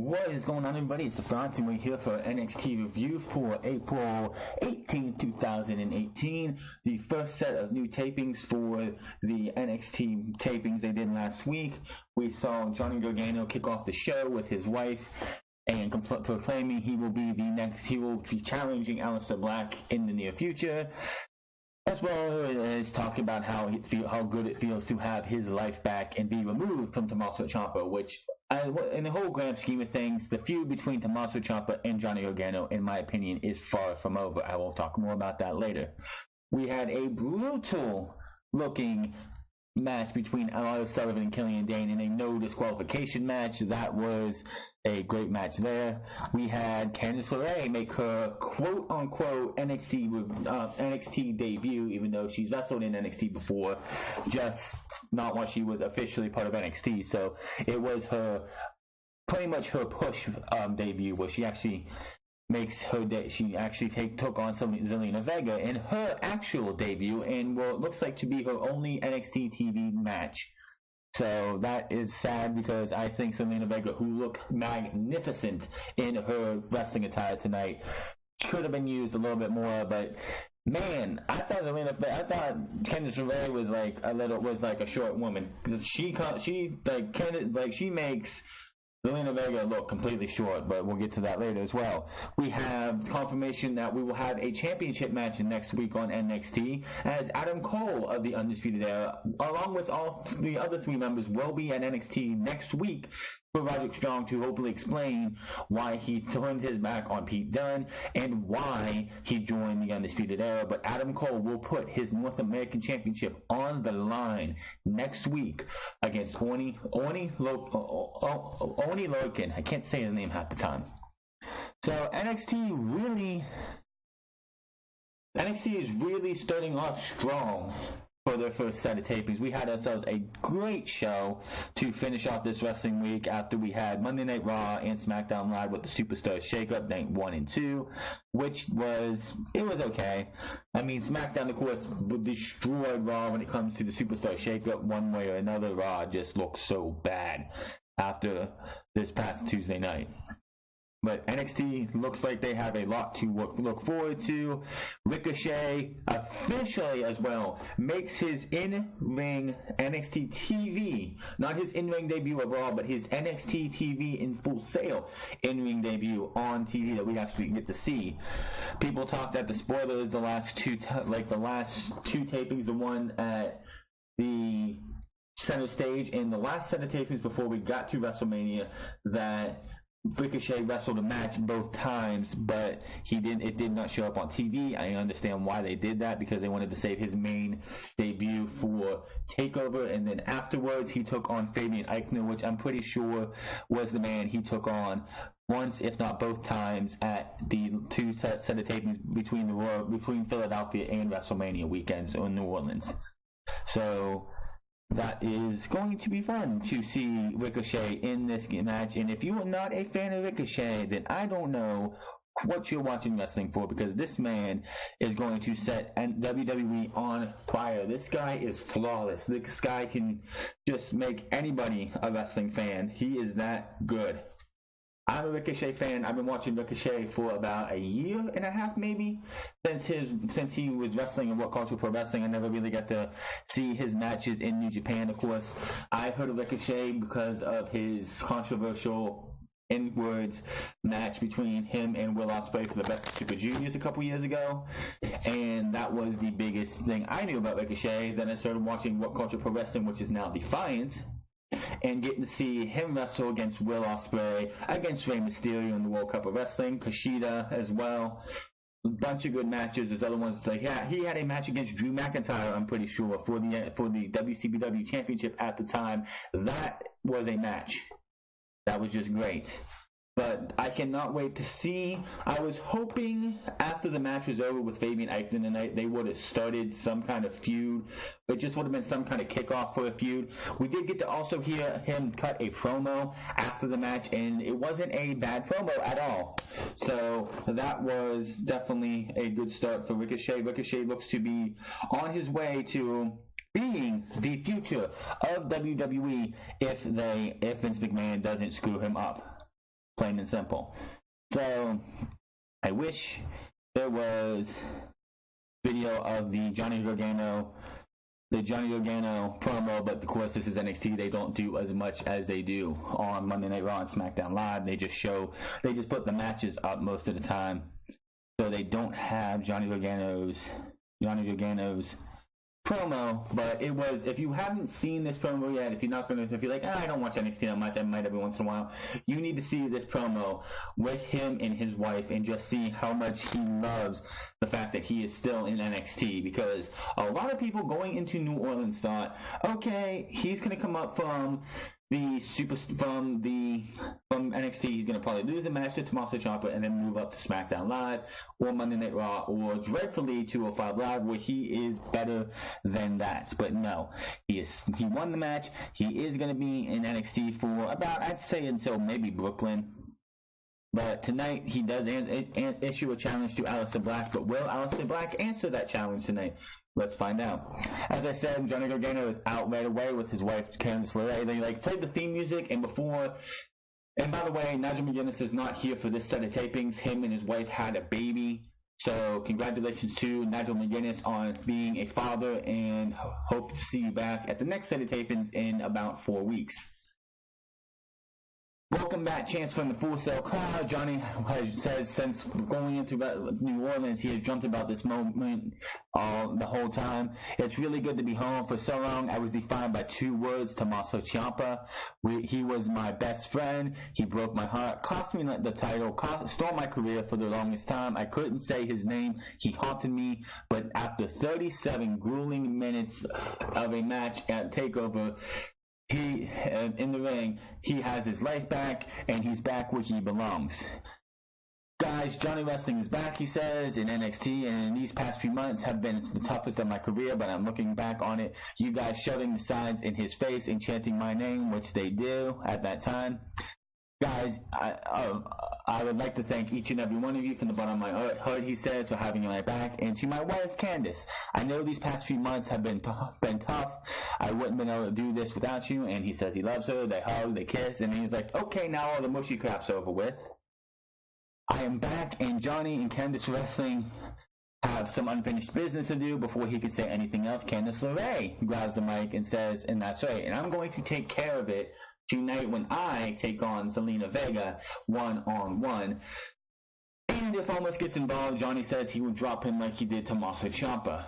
What is going on, everybody? It's the Bronson. We're here for NXT review for April 18, 2018. The first set of new tapings for the NXT tapings they did last week. We saw Johnny Gargano kick off the show with his wife and proclaiming he will be challenging Aleister Black in the near future, as well as talking about how good it feels to have his life back and be removed from Tommaso Ciampa, which, in the whole grand scheme of things, the feud between Tommaso Ciampa and Johnny Gargano, in my opinion, is far from over. I will talk more about that later. We had a brutal-looking match between Elias Sullivan and Killian Dane in a no disqualification match. That was a great match there. We had Candice LeRae make her quote-unquote NXT debut, even though she's wrestled in NXT before, just not when she was officially part of NXT. So it was pretty much her push debut, where she actually makes her took on Zelina Vega in her actual debut and what looks like to be her only NXT TV match. So that is sad, because I think Zelina Vega, who looked magnificent in her wrestling attire tonight, could have been used a little bit more. But man, I thought Candice LeRae was like a short woman, because she makes Zelina Vega look completely short, but we'll get to that later as well. We have confirmation that we will have a championship match next week on NXT, as Adam Cole of the Undisputed Era, along with all the other three members, will be at NXT next week for Roderick Strong to hopefully explain why he turned his back on Pete Dunne and why he joined the Undisputed Era. But Adam Cole will put his North American Championship on the line next week against Oni Lorcan. I can't say his name half the time. So NXT is really starting off strong for their first set of tapings. We had ourselves a great show to finish off this wrestling week after we had Monday Night Raw and SmackDown Live with the Superstar Shakeup, night 1 and 2, which was okay. I mean, SmackDown, of course, destroyed Raw when it comes to the Superstar Shakeup. One way or another, Raw just looked so bad after this past Tuesday night. But NXT looks like they have a lot to look forward to. Ricochet officially as well makes his in-ring NXT TV, not his in-ring debut overall, but his NXT TV in Full Sail in-ring debut on TV that we actually get to see. People talked at the spoilers the last two tapings, the one at the center stage and the last set of tapings before we got to WrestleMania, that Ricochet wrestled a match both times, but it did not show up on TV. I understand why they did that, because they wanted to save his main debut for TakeOver, and then afterwards he took on Fabian Eichner, which I'm pretty sure was the man he took on once, if not both times, at the two set of tapings between Philadelphia and WrestleMania weekends in New Orleans. So that is going to be fun to see Ricochet in this match. And if you are not a fan of Ricochet, then I don't know what you're watching wrestling for, because this man is going to set WWE on fire. This guy is flawless. This guy can just make anybody a wrestling fan. He is that good. I'm a Ricochet fan. I've been watching Ricochet for about a year and a half, maybe, since he was wrestling in What Culture Pro Wrestling. I never really got to see his matches in New Japan, of course. I heard of Ricochet because of his controversial in-words match between him and Will Ospreay for the Best of Super Juniors a couple years ago, and that was the biggest thing I knew about Ricochet. Then I started watching What Culture Pro Wrestling, which is now Defiant, and getting to see him wrestle against Will Ospreay, against Rey Mysterio in the World Cup of Wrestling, Kushida as well. A bunch of good matches. There's other ones he had a match against Drew McIntyre, I'm pretty sure, for the WCW Championship at the time. That was a match that was just great. But I cannot wait to see. I was hoping after the match was over with Fabian Eichner tonight, they would have started some kind of feud. It just would have been some kind of kickoff for a feud. We did get to also hear him cut a promo after the match, and it wasn't a bad promo at all. So that was definitely a good start for Ricochet. Ricochet looks to be on his way to being the future of WWE if Vince McMahon doesn't screw him up. plain and simple. So I wish there was video of the Johnny Gargano promo, but of course this is NXT. They don't do as much as they do on Monday Night Raw and SmackDown Live. They just put the matches up most of the time, so they don't have Johnny Gargano's promo. But it was, if you haven't seen this promo yet, if you're like, I don't watch NXT that much, I might every once in a while, you need to see this promo with him and his wife and just see how much he loves the fact that he is still in NXT, because a lot of people going into New Orleans thought, okay, he's going to come up from NXT, he's going to probably lose a match to Tommaso Ciampa and then move up to SmackDown Live or Monday Night Raw or dreadfully 205 Live, where he is better than that. But no, he won the match. He is going to be in NXT for about, I'd say, until maybe Brooklyn. But tonight he does issue a challenge to Aleister Black. But will Aleister Black answer that challenge tonight? Let's find out. As I said, Johnny Gargano is out right away with his wife, Candice LeRae. They played the theme music, and by the way, Nigel McGuinness is not here for this set of tapings. Him and his wife had a baby. So congratulations to Nigel McGuinness on being a father, and hope to see you back at the next set of tapings in about 4 weeks. Welcome back, chants from the Full Sail crowd. Johnny has said since going into New Orleans, he has dreamt about this moment the whole time. It's really good to be home. For so long, I was defined by 2 words, Tommaso Ciampa. He was my best friend. He broke my heart, cost me the title, stole my career for the longest time. I couldn't say his name. He haunted me. But after 37 grueling minutes of a match at TakeOver, he, in the ring, he has his life back, and he's back where he belongs. Guys, Johnny Wrestling is back, he says, in NXT, and these past few months have been the toughest of my career, but I'm looking back on it. You guys shoving the signs in his face and chanting my name, which they do at that time. Guys, I would like to thank each and every one of you from the bottom of my heart, he says, for having my back. And to my wife, Candice, I know these past few months have been tough. I wouldn't have been able to do this without you. And he says he loves her. They hug, they kiss. And he's like, okay, now all the mushy crap's over with. I am back, and Johnny and Candice Wrestling have some unfinished business to do before he could say anything else. Candice LeRae grabs the mic and says, and that's right, and I'm going to take care of it tonight when I take on Zelina Vega one-on-one. And if Omos gets involved, Johnny says he will drop him like he did Tommaso Ciampa.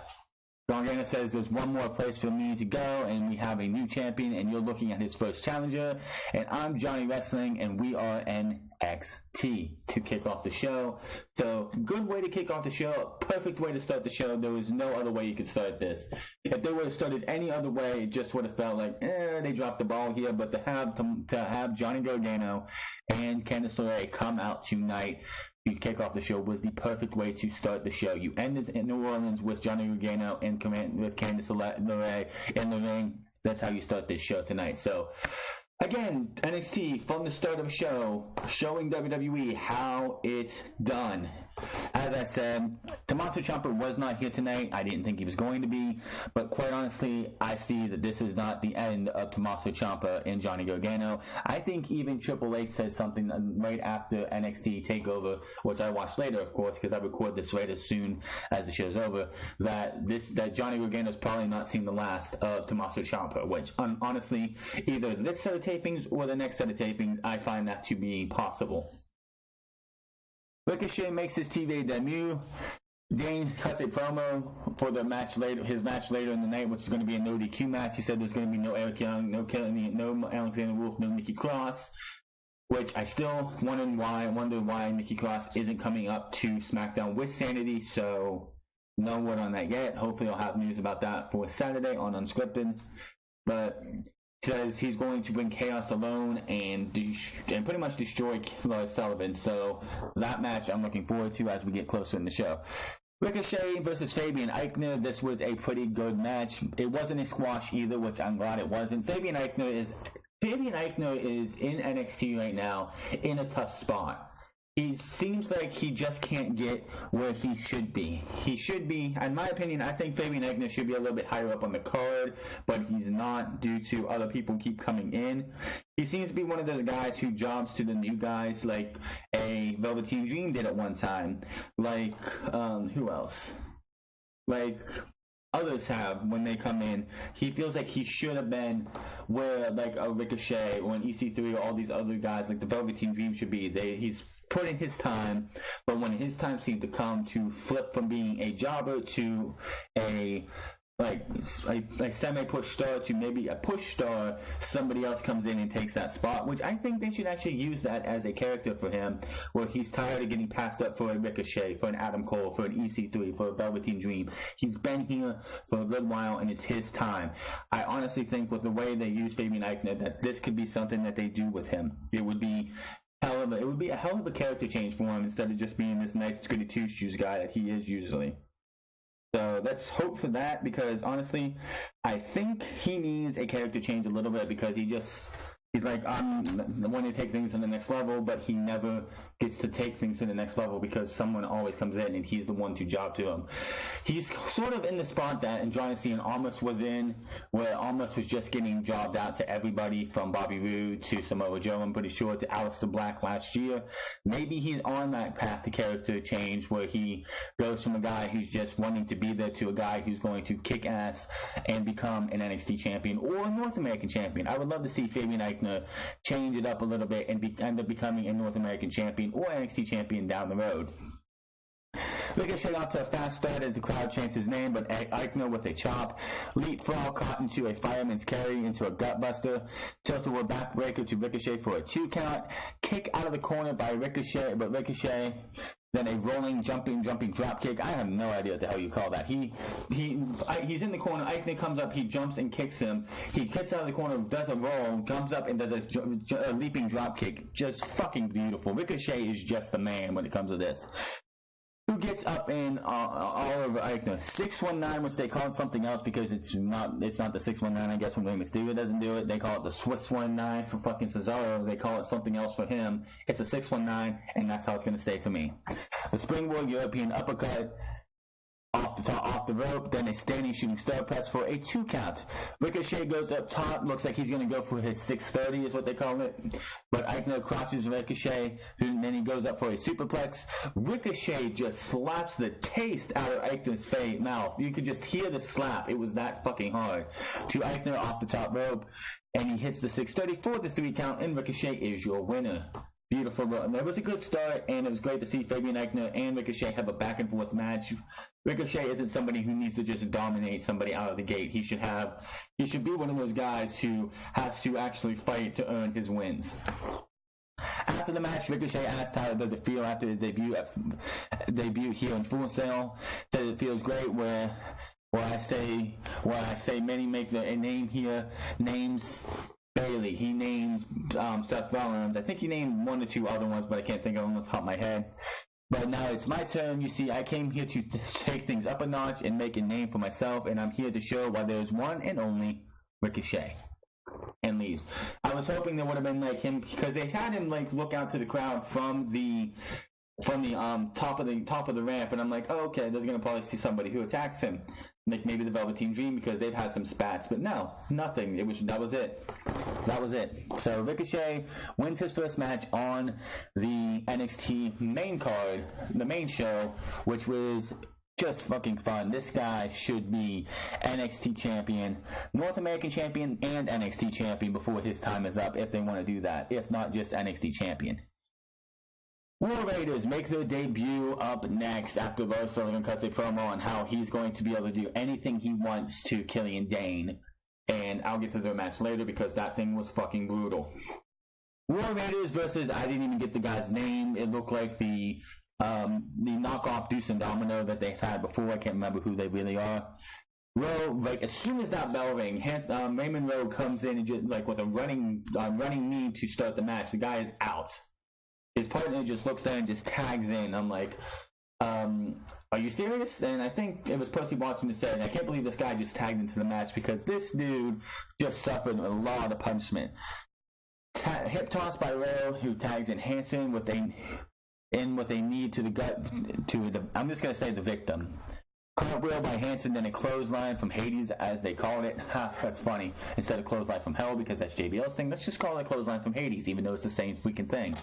Gargano says there's one more place for me to go, and we have a new champion, and you're looking at his first challenger. And I'm Johnny Wrestling, and we are NXT to kick off the show. So, good way to kick off the show. Perfect way to start the show. There was no other way you could start this. If they would have started any other way, it just would have felt like, they dropped the ball here. But to have Johnny Gargano and Candice LeRae come out tonight to kick off the show was the perfect way to start the show. You ended in New Orleans with Johnny Gargano and with Candice LeRae in the ring. That's how you start this show tonight. So, again, NXT from the start of the show, showing WWE how it's done. As I said, Tommaso Ciampa was not here tonight. I didn't think he was going to be, but quite honestly, I see that this is not the end of Tommaso Ciampa and Johnny Gargano. I think even Triple H said something right after NXT TakeOver, which I watched later, of course, because I record this right as soon as the show's over, that Johnny Gargano's probably not seen the last of Tommaso Ciampa, which honestly, either this set of tapings or the next set of tapings, I find that to be possible. Ricochet makes his TV debut. Dane cuts a promo for his match later in the night, which is going to be a no DQ match. He said there's going to be no Eric Young, no Alexander Wolf, no Nikki Cross, which I still wonder why Nikki Cross isn't coming up to SmackDown with Sanity. So no word on that yet. Hopefully I'll have news about that for Saturday on Unscripted. But says he's going to bring Chaos alone and pretty much destroy Lars Sullivan. So that match I'm looking forward to as we get closer in the show. Ricochet versus Fabian Aichner. This was a pretty good match. It wasn't a squash either, which I'm glad it wasn't. Fabian Aichner is in NXT right now in a tough spot. he seems like he just can't get where he should be. He should be, in my opinion, I think Fabian Aichner should be a little bit higher up on the card, but he's not due to other people keep coming in. He seems to be one of those guys who jobs to the new guys like a Velveteen Dream did at one time. Like, who else? Like others have when they come in. He feels like he should have been where like a Ricochet or an EC3 or all these other guys like the Velveteen Dream should be. He's put in his time, but when his time seemed to come to flip from being a jobber to a semi-push star to maybe a push star, somebody else comes in and takes that spot, which I think they should actually use that as a character for him, where he's tired of getting passed up for a Ricochet, for an Adam Cole, for an EC3, for a Velveteen Dream. He's been here for a good while, and it's his time. I honestly think with the way they use Fabian Aichner, that this could be something that they do with him. It would be a hell of a character change for him instead of just being this nice goody two-shoes guy that he is usually. So let's hope for that, because honestly, I think he needs a character change a little bit, because he's like, I'm the one to take things to the next level, but he never gets to take things to the next level because someone always comes in and he's the one to job to him. He's sort of in the spot that Andrade and Almas was in, where Almas was just getting jobbed out to everybody from Bobby Roode to Samoa Joe, I'm pretty sure, to Aleister Black last year. Maybe he's on that path to character change, where he goes from a guy who's just wanting to be there to a guy who's going to kick ass and become an NXT champion or a North American champion. I would love to see Fabian Aichner change it up a little bit and end up becoming a North American champion or NXT champion down the road. Ricochet off to a fast start as the crowd chants his name, but Aichner with a chop. Leapfrog caught into a fireman's carry into a gutbuster. Tilt-a-whirl backbreaker to Ricochet for a 2 count. Kick out of the corner by Ricochet, but Ricochet then a rolling, jumping drop kick. I have no idea what the hell you call that. He's in the corner. Aichner comes up. He jumps and kicks him. He gets out of the corner, does a roll, comes up and does a leaping drop kick. Just fucking beautiful. Ricochet is just the man when it comes to this. Who gets up in all over Aichner? 619, which they call it something else because it's not the 619, I guess, when Rey Mysterio doesn't do it. They call it the Swiss 19 for fucking Cesaro. They call it something else for him. It's a 619, and that's how it's going to stay for me. The Springboard European Uppercut off the rope, then a standing shooting star press for a 2 count. Ricochet goes up top, looks like he's going to go for his 630 is what they call it, but Aichner crotches Ricochet, then he goes up for a superplex. Ricochet just slaps the taste out of Aichner's mouth. You could just hear the slap. It was that fucking hard. To Aichner off the top rope, and he hits the 630 for the 3 count, and Ricochet is your winner. Beautiful. It was a good start, and it was great to see Fabian Aichner and Ricochet have a back-and-forth match. Ricochet isn't somebody who needs to just dominate somebody out of the gate. He should be one of those guys who has to actually fight to earn his wins. After the match, Ricochet asked how does it feel after his debut here in Full Sail. Says it feels great where I say many make a name here. Names Bailey. He names Seth Rollins. I think he named 1 or 2 other ones, but I can't think of them off the top of my head. But now it's my turn. You see, I came here to take things up a notch and make a name for myself, and I'm here to show why there's one and only Ricochet. And leaves. I was hoping there would have been like him, because they had him like look out to the crowd from the top of the ramp, and I'm like, oh, okay, there's gonna probably see somebody who attacks him, like maybe the Velveteen Dream, because they've had some spats, but no, nothing. That was it. So Ricochet wins his first match on the NXT main card, the main show, which was just fucking fun. This guy should be NXT champion, North American champion, and NXT champion before his time is up, if they want to do that. If not, just NXT champion. War Raiders make their debut up next after Lars Sullivan cuts a promo on how he's going to be able to do anything he wants to Killian Dane. And I'll get to their match later because that thing was fucking brutal. War Raiders versus, I didn't even get the guy's name. It looked like the knockoff Deuce and Domino that they've had before. I can't remember who they really are. Rowe, like as soon as that bell rang, Raymond Rowe comes in and just like with a running knee to start the match. The guy is out. His partner just looks down and just tags in. I'm like, are you serious? And I think it was Percy Watson who said, I can't believe this guy just tagged into the match because this dude just suffered a lot of punishment. Hip toss by Rowe, who tags in Hanson with a in with a knee to the gut to the, I'm just going to say the victim. Cartwheel by Hansen, then a clothesline from Hades, as they called it. Ha, that's funny. Instead of clothesline from hell, because that's JBL's thing, let's just call it clothesline from Hades, even though it's the same freaking thing.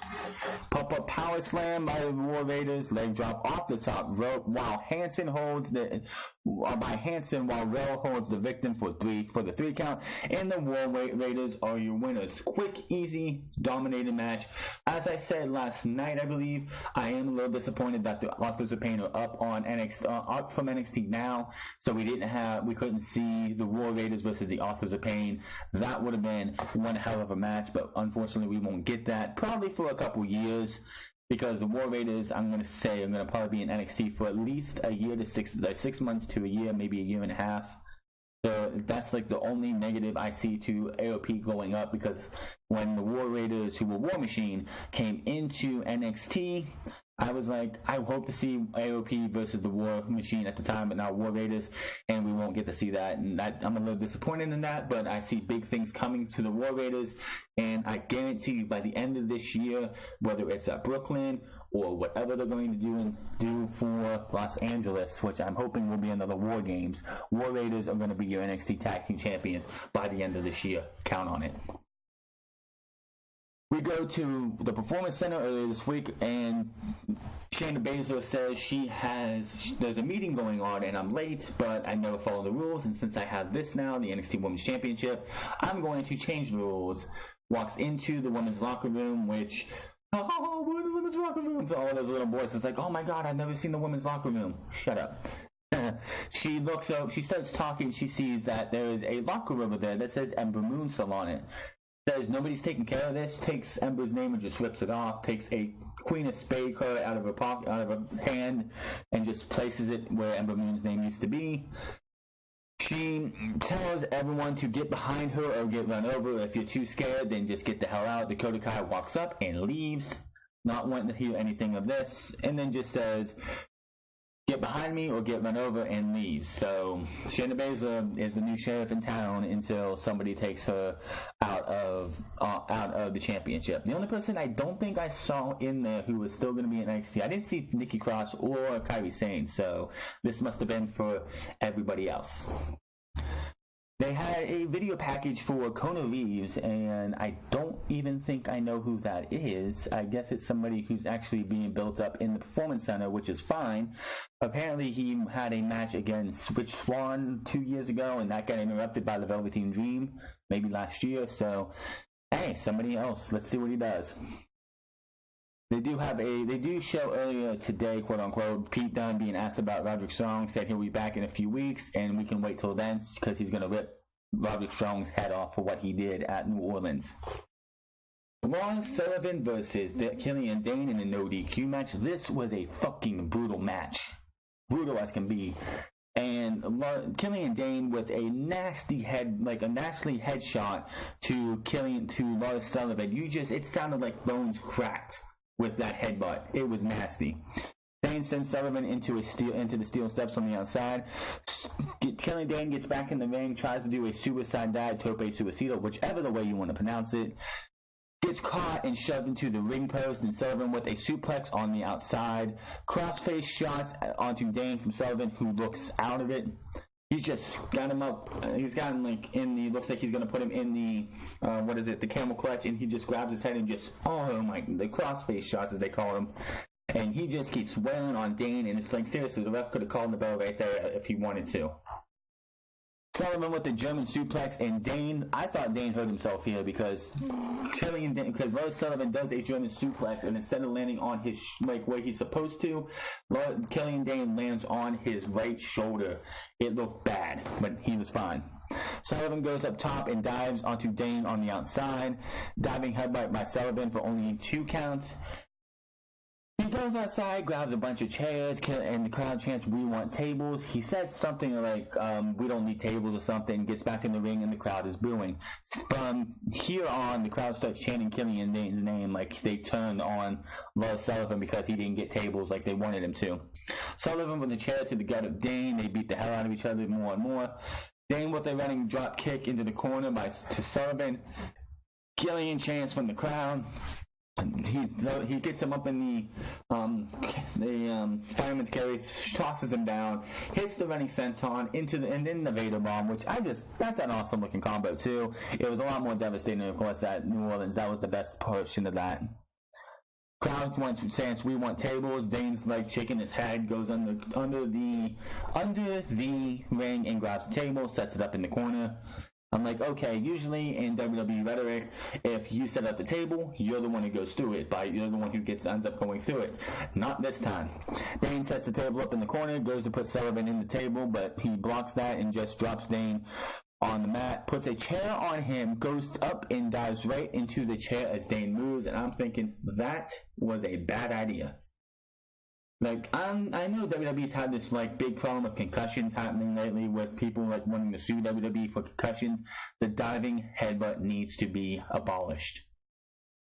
Pop-up power slam by the War Raiders, leg drop off the top rope, while Hansen holds the, by Hansen, while Rel holds the victim for the 3 count, and the War Raiders are your winners. Quick, easy, dominated match. As I said last night, I believe, I am a little disappointed that the Authors of Pain are up on NXT, up from NXT now, so we couldn't see the War Raiders versus the Authors of Pain. That would have been one hell of a match, but unfortunately we won't get that probably for a couple years, because the War Raiders, I'm going to probably be in NXT for at least a year to 6 months to a year, maybe a year and a half. So that's like the only negative I see to AOP going up, because when the War Raiders, who were War Machine, came into NXT, I was like, I hope to see AOP versus the War Machine at the time, but now War Raiders, and we won't get to see that. And I'm a little disappointed in that, but I see big things coming to the War Raiders, and I guarantee you by the end of this year, whether it's at Brooklyn or whatever they're going to do for Los Angeles, which I'm hoping will be another War Games, War Raiders are going to be your NXT Tag Team Champions by the end of this year. Count on it. We go to the Performance Center earlier this week, and Shayna Baszler says there's a meeting going on, and I'm late, but I never follow the rules, and since I have this now, the NXT Women's Championship, I'm going to change the rules. Walks into the women's locker room, which, oh, we're in the women's locker room. All those little boys, it's like, oh my god, I've never seen the women's locker room. Shut up. She looks up, she starts talking, she sees that there is a locker over there that says Ember Moonsell on it. Says nobody's taking care of this, takes Ember's name and just rips it off, takes a Queen of Spade card out of her pocket, out of her hand, and just places it where Ember Moon's name used to be. She tells everyone to get behind her or get run over. If you're too scared, then just get the hell out. Dakota Kai walks up and leaves, not wanting to hear anything of this, and then just says, get behind me or get run over, and leaves. So Shayna Baszler is the new sheriff in town until somebody takes her out of the championship. The only person I don't think I saw in there who was still going to be in NXT, I didn't see Nikki Cross or Kairi Sane, so this must have been for everybody else. They had a video package for Kona Reeves, and I don't even think I know who that is. I guess it's somebody who's actually being built up in the Performance Center, which is fine. Apparently, he had a match against Rich Swann 2 years ago, and that got interrupted by the Velveteen Dream, maybe last year. So, hey, somebody else. Let's see what he does. They do show earlier today, quote unquote, Pete Dunne being asked about Roderick Strong, said he'll be back in a few weeks, and we can wait till then because he's going to rip Roderick Strong's head off for what he did at New Orleans. Lawrence Sullivan versus Killian Dane in a no DQ match. This was a fucking brutal match. Brutal as can be. And Killian Dane with a nasty headshot to Lars Sullivan. It sounded like bones cracked with that headbutt. It was nasty. Dane sends Sullivan into the steel steps on the outside. Killian Dane gets back in the ring, tries to do a suicide dive, tope suicido, whichever the way you want to pronounce it. Gets caught and shoved into the ring post, and Sullivan with a suplex on the outside. Crossface shots onto Dane from Sullivan, who looks out of it. He's just got him up. He's got him looks like he's going to put him in the camel clutch, and he just grabs his head and just, the crossface shots as they call them. And he just keeps wailing on Dane, and it's like, seriously, the ref could have called the bell right there if he wanted to. Sullivan with the German suplex, and Dane, I thought Dane hurt himself here because Lars Sullivan does a German suplex, and instead of landing on his, where he's supposed to, Killian Dane lands on his right shoulder. It looked bad, but he was fine. Sullivan goes up top and dives onto Dane on the outside. Diving headbutt by Sullivan for only 2 counts. He goes outside, grabs a bunch of chairs, and the crowd chants, "We want tables." He says something like, "We don't need tables" or something, gets back in the ring, and the crowd is booing. From here on, the crowd starts chanting Killian Dane's name like they turned on Lars Sullivan because he didn't get tables like they wanted him to. Sullivan with a chair to the gut of Dane. They beat the hell out of each other more and more. Dane with a running drop kick into the corner to Sullivan. Killian chants from the crowd. he gets him up in the fireman's carry, tosses him down, hits the running senton and then the Vader bomb, which that's an awesome looking combo too. It was a lot more devastating, of course, at New Orleans. That was the best portion of that. Crowd wants saying we want tables. Dane's like shaking his head, goes under the ring and grabs the table, sets it up in the corner. I'm like, okay, usually in WWE rhetoric, if you set up the table, you're the one who goes through it. You're the one who ends up going through it. Not this time. Dane sets the table up in the corner, goes to put Sullivan in the table, but he blocks that and just drops Dane on the mat, puts a chair on him, goes up and dives right into the chair as Dane moves, and I'm thinking, that was a bad idea. Like, I know WWE's had this, like, big problem of concussions happening lately with people, like, wanting to sue WWE for concussions. The diving headbutt needs to be abolished.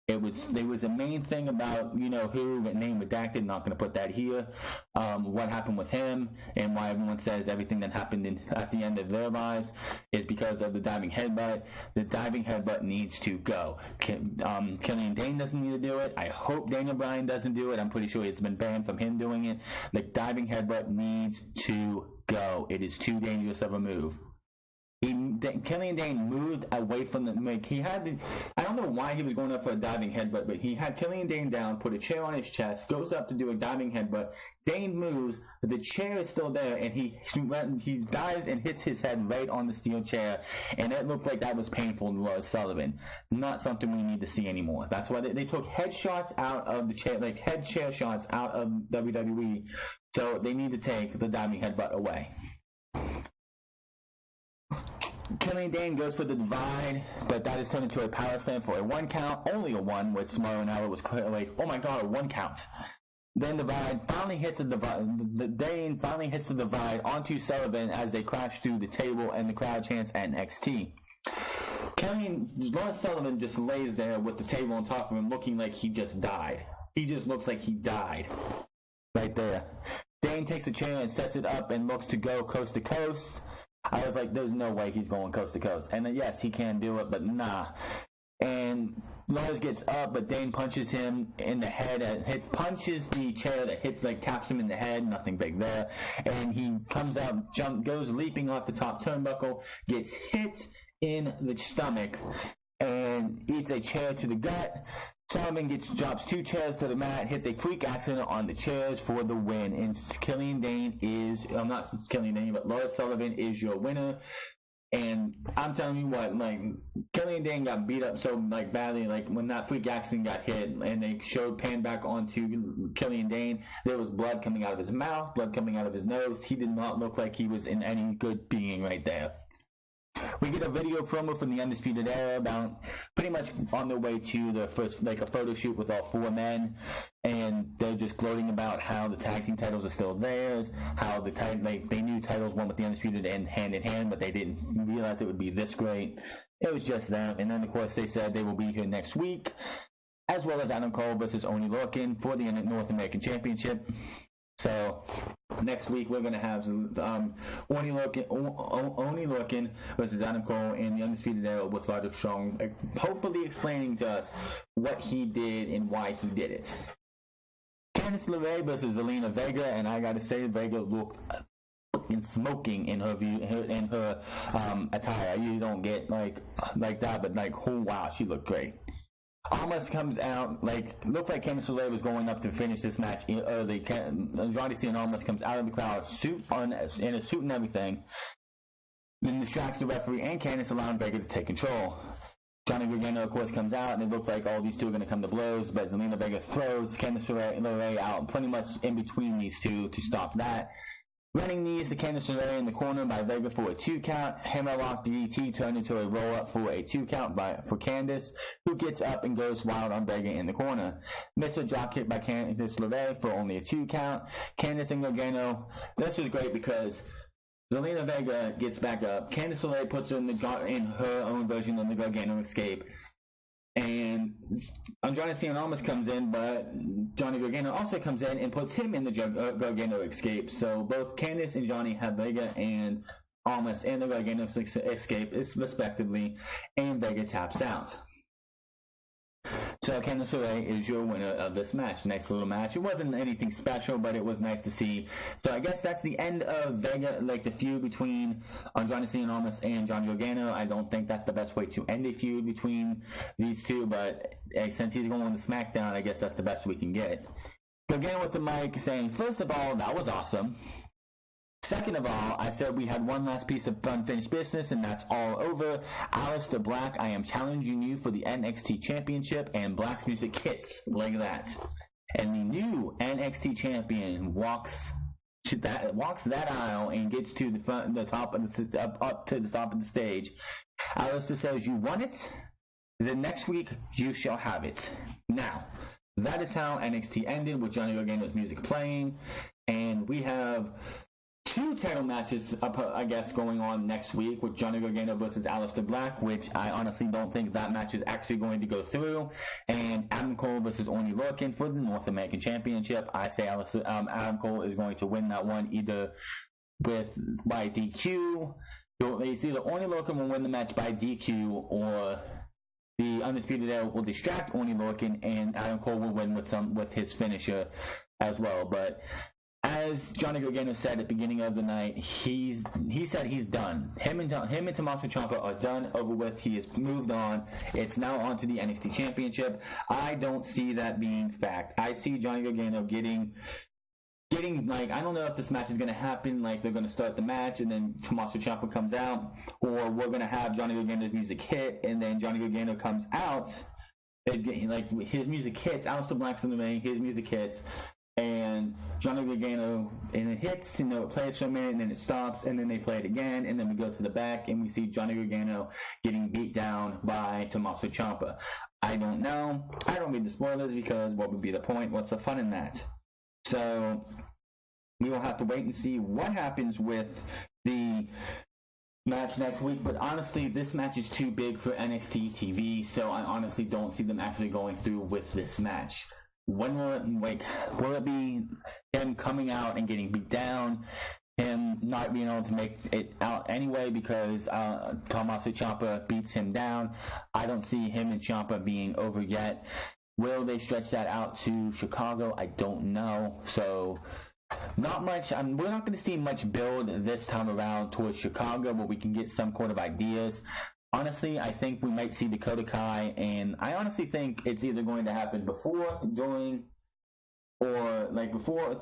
There was a main thing about, who, name redacted, not going to put that here, what happened with him, and why everyone says everything that happened at the end of their lives is because of the diving headbutt. The diving headbutt needs to go. Killian Dane doesn't need to do it. I hope Daniel Bryan doesn't do it. I'm pretty sure it's been banned from him doing it. The diving headbutt needs to go. It is too dangerous of a move. Killian Dane moved away from I don't know why he was going up for a diving headbutt, but he had Killian Dane down, put a chair on his chest, goes up to do a diving headbutt. Dane moves, but the chair is still there, and he dives and hits his head right on the steel chair, and it looked like that was painful to Lars Sullivan. Not something we need to see anymore. That's why they took headshots out of the chair, like head chair shots out of WWE, so they need to take the diving headbutt away. Killian Dane goes for the divide, but that is turned into a power slam for a 1 count, only a 1, which Marinello was clear, like, oh my god, a 1 count. Then Dane finally hits the divide onto Sullivan as they crash through the table, and the crowd chants NXT. Lars Sullivan just lays there with the table on top of him, looking like he just died. He just looks like he died. Right there. Dane takes a chair and sets it up and looks to go coast to coast. I was like, there's no way he's going coast to coast. And then, yes, he can do it, but nah. And Lars gets up, but Dane punches him in the head, punches the chair that taps him in the head, nothing big there. And he comes out, goes leaping off the top turnbuckle, gets hit in the stomach, and eats a chair to the gut. Sullivan drops 2 chairs to the mat, hits a freak accident on the chairs for the win. And but Lars Sullivan is your winner. And I'm telling you what, like, Killian Dane got beat up so badly, like when that freak accident got hit and they pan back onto Killian Dane, there was blood coming out of his mouth, blood coming out of his nose. He did not look like he was in any good being right there. We get a video promo from the Undisputed Era about pretty much on their way to the first, like, a photo shoot with all 4 men, and they're just gloating about how the tag team titles are still theirs, how they knew titles went with the Undisputed and hand in hand, but they didn't realize it would be this great. It was just them, and then of course they said they will be here next week, as well as Adam Cole versus Oney Lorcan for the North American Championship. So next week we're going to have Oney Lorcan versus Adam Cole in the Undisputed Era with Roderick Strong, hopefully explaining to us what he did and why he did it. Candice LeRae versus Zelina Vega, and I got to say, Vega looked fucking smoking in her attire. I usually don't get like that, but oh wow, she looked great. Almas comes out, looked like Candice LeRae was going up to finish this match early. Andrade Cien Almas comes out of the crowd, in a suit and everything, then distracts the referee and Candice, allowing Vega to take control. Johnny Gargano, of course, comes out, and it looks like all these two are going to come to blows, but Zelina Vega throws Candice LeRae out pretty much in between these two to stop that. Running knees to Candice LeRae in the corner by Vega for a 2 count. Hammerlock DDT turned into a roll-up for a 2 count for Candice, who gets up and goes wild on Vega in the corner. Mr. Dropkick by Candice LeRae for only a 2 count. Candice and Gargano. This was great because Zelina Vega gets back up. Candice LeRae puts her in her own version of the Gargano escape. And Andrade Cien Almas comes in, but Johnny Gargano also comes in and puts him in the Gargano escape. So both Candice and Johnny have Vega and Almas in the Gargano escape, respectively, and Vega taps out. So Candice LeRae is your winner of this match. Nice little match. It wasn't anything special, but it was nice to see. So I guess that's the end of Vega, like the feud between Andrade Cien and Johnny Gargano. I don't think that's the best way to end a feud between these two, but since he's going to SmackDown, I guess that's the best we can get. Gargano with the mic saying, first of all, that was awesome. Second of all, I said we had one last piece of unfinished business, and that's all over. Aleister Black, I am challenging you for the NXT Championship, and Black's music hits like that. And the new NXT champion walks that aisle and gets to the front, up to the top of the stage. Aleister says, "You want it? Then next week you shall have it." Now, that is how NXT ended, with Johnny Gargano's music playing, and we have two title matches, I guess, going on next week with Johnny Gargano versus Aleister Black, which I honestly don't think that match is actually going to go through, and Adam Cole versus Oney Lorcan for the North American Championship. I say Adam Cole is going to win that one either by DQ. It's either Oney Lorcan will win the match by DQ, or the Undisputed Era will distract Oney Lorcan, and Adam Cole will win with his finisher as well. But as Johnny Gargano said at the beginning of the night, he said he's done. Him and Tommaso Ciampa are done, over with. He has moved on. It's now on to the NXT Championship. I don't see that being fact. I see Johnny Gargano getting like, I don't know if this match is going to happen, like they're going to start the match and then Tommaso Ciampa comes out, or we're going to have Johnny Gargano's music hit and then Johnny Gargano comes out. Like his music hits, Aleister Black's in the ring, his music hits, and Johnny Gargano, and it hits, it plays for a minute, and then it stops, and then they play it again, and then we go to the back, and we see Johnny Gargano getting beat down by Tommaso Ciampa. I don't know. I don't read the spoilers, because what would be the point? What's the fun in that? So we will have to wait and see what happens with the match next week, but honestly, this match is too big for NXT TV, so I honestly don't see them actually going through with this match. When will it be him coming out and getting beat down, him not being able to make it out anyway because Tommaso Ciampa beats him down? I don't see him and Ciampa being over yet. Will they stretch that out to Chicago? I don't know. So not much. We're not going to see much build this time around towards Chicago, but we can get some kind of ideas. Honestly, I think we might see Dakota Kai, and I honestly think it's either going to happen before, during, or before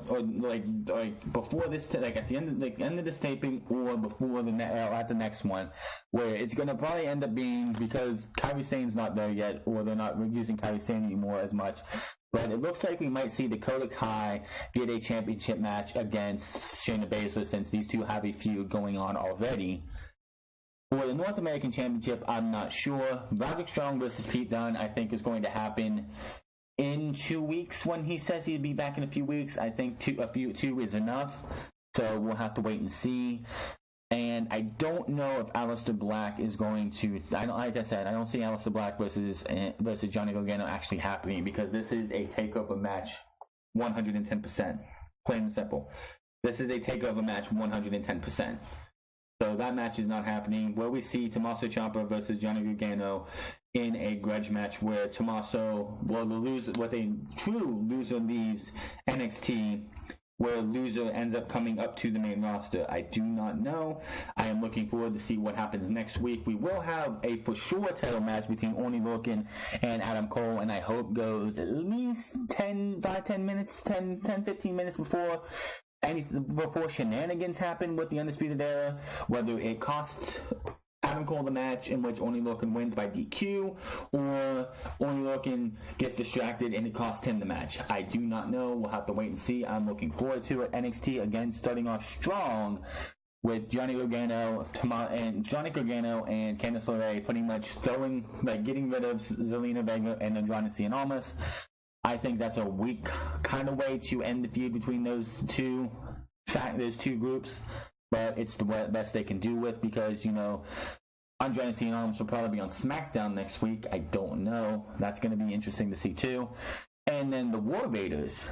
this, at the end of this taping, or before at the next one, where it's going to probably end up being, because Kairi Sane's not there yet, or they're not using Kairi Sane anymore as much. But it looks like we might see Dakota Kai get a championship match against Shayna Baszler, since these two have a feud going on already. For the North American Championship, I'm not sure. Roderick Strong versus Pete Dunne, I think, is going to happen in 2 weeks. When he says he'd be back in a few weeks, I think two is enough. So we'll have to wait and see. And I don't know if Aleister Black is going to. Like I said, I don't see Aleister Black versus Johnny Gargano actually happening, because this is a takeover match, 110%. Plain and simple. This is a takeover match, 110%. So that match is not happening. Where we see Tommaso Ciampa versus Johnny Gargano in a grudge match, where Tommaso with a true loser leaves NXT, where loser ends up coming up to the main roster. I do not know. I am looking forward to see what happens next week. We will have a for sure title match between Oney Lorcan and Adam Cole, and I hope goes at least 15 minutes before shenanigans happen with the Undisputed Era, whether it costs Adam Cole the match in which Oney Lorcan wins by DQ, or Oney Lorcan gets distracted and it costs him the match. I do not know. We'll have to wait and see. I'm looking forward to it. NXT, again, starting off strong with Johnny Gargano and Candice LeRae pretty much getting rid of Zelina Vega and Andrade Cien. I think that's a weak kind of way to end the feud between those two groups, but it's the best they can do with, because Andrade Cien will probably be on SmackDown next week. I don't know. That's going to be interesting to see too. And then the War Raiders,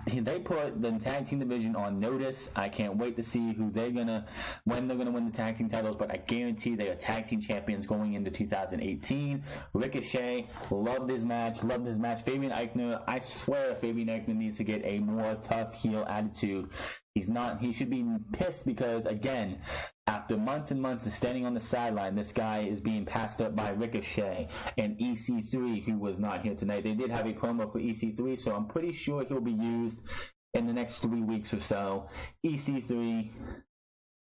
they put the tag team division on notice. I can't wait to see when they're gonna win the tag team titles, but I guarantee they are tag team champions going into 2018. Ricochet, loved his match. Fabian Eichner, I swear Fabian Eichner needs to get a more tough heel attitude. He should be pissed because, again, after months and months of standing on the sideline, this guy is being passed up by Ricochet and EC3, who was not here tonight. They did have a promo for EC3, so I'm pretty sure he'll be used in the next 3 weeks or so. EC3,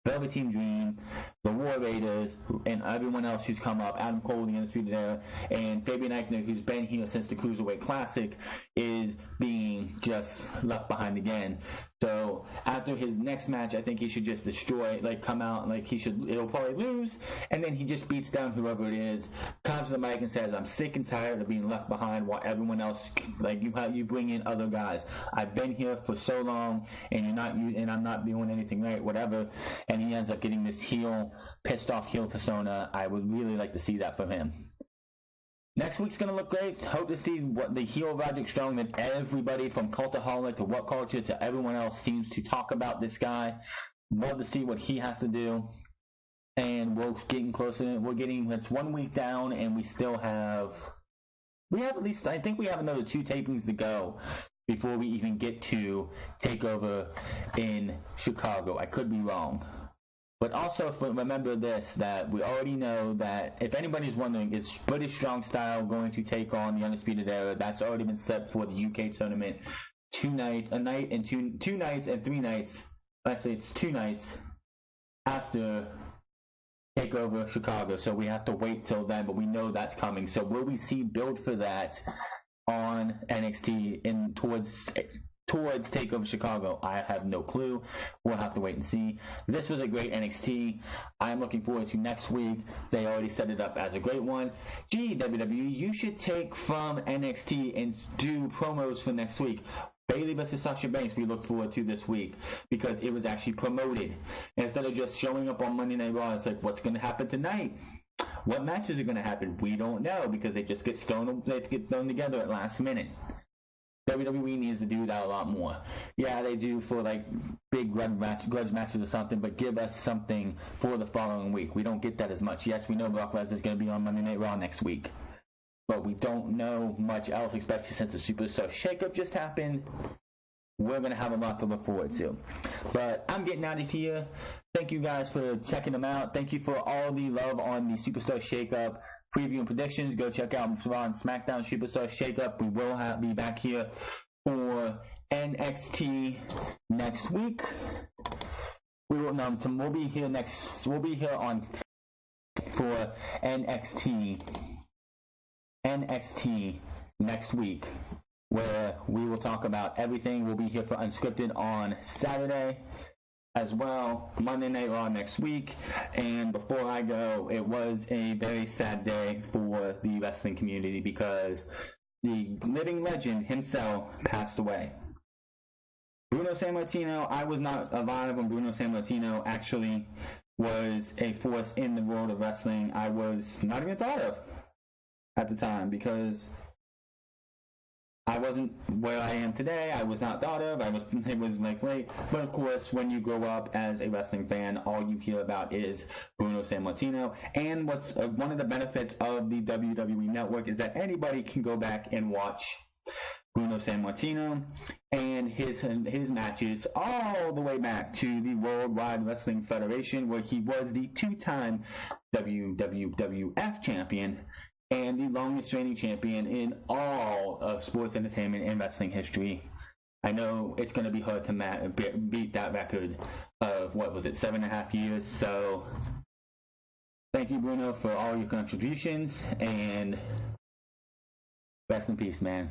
Velveteen Dream, the War Raiders, and everyone else who's come up, Adam Cole, the Undisputed Era, and Fabian Eichner, who's been here since the Cruiserweight Classic, is being just left behind again. So after his next match, I think he should just come out, it'll probably lose, and then he just beats down whoever it is, comes to the mic and says, I'm sick and tired of being left behind while everyone else, you bring in other guys. I've been here for so long, and I'm not doing anything right, whatever. And he ends up getting this pissed off heel persona. I would really like to see that from him. Next week's going to look great. Hope to see what the heel Roderick Strong that everybody from Cultaholic to What Culture to everyone else seems to talk about this guy. Love to see what he has to do. And we're getting closer. It's 1 week down, and we have at least, I think we have another 2 tapings to go before we even get to TakeOver in Chicago. I could be wrong. But also remember this, that we already know that, if anybody's wondering, is British Strong Style going to take on the Undisputed Era? That's already been set for the UK tournament. 2 nights, 2 nights and 3 nights. Actually, it's 2 nights after TakeOver Chicago. So we have to wait till then, but we know that's coming. So will we see build for that on NXT towards TakeOver Chicago? I have no clue. We'll have to wait and see. This was a great NXT. I'm looking forward to next week. They already set it up as a great one. Gee, WWE, you should take from NXT and do promos for next week. Bayley versus Sasha Banks, we look forward to this week because it was actually promoted. Instead of just showing up on Monday Night Raw, it's like, what's going to happen tonight? What matches are going to happen? We don't know because they just get thrown together at last minute. WWE needs to do that a lot more. Yeah, they do for big grudge matches or something, but give us something for the following week. We don't get that as much. Yes, we know Brock Lesnar is going to be on Monday Night Raw next week, but we don't know much else, especially since the Superstar shakeup just happened. We're going to have a lot to look forward to. But I'm getting out of here. Thank you guys for checking them out. Thank you for all the love on the Superstar Shakeup preview and predictions. Go check out Raw and SmackDown Superstar Shakeup. We will be back here for NXT next week. We'll be here on for NXT next week, where we will talk about everything. We'll be here for Unscripted on Saturday as well, Monday Night Raw next week. And before I go, it was a very sad day for the wrestling community because the living legend himself passed away. Bruno Sammartino, I was not alive when Bruno Sammartino actually was a force in the world of wrestling. I was not even thought of at the time because I wasn't where I am today. I was not thought of. It was late. But of course, when you grow up as a wrestling fan, all you hear about is Bruno Sammartino. And what's one of the benefits of the WWE Network is that anybody can go back and watch Bruno Sammartino and his matches all the way back to the Worldwide Wrestling Federation, where he was the 2-time WWF champion and the longest reigning champion in all of sports entertainment and wrestling history. I know it's going to be hard to beat that record of, 7.5 years. So thank you, Bruno, for all your contributions, and rest in peace, man.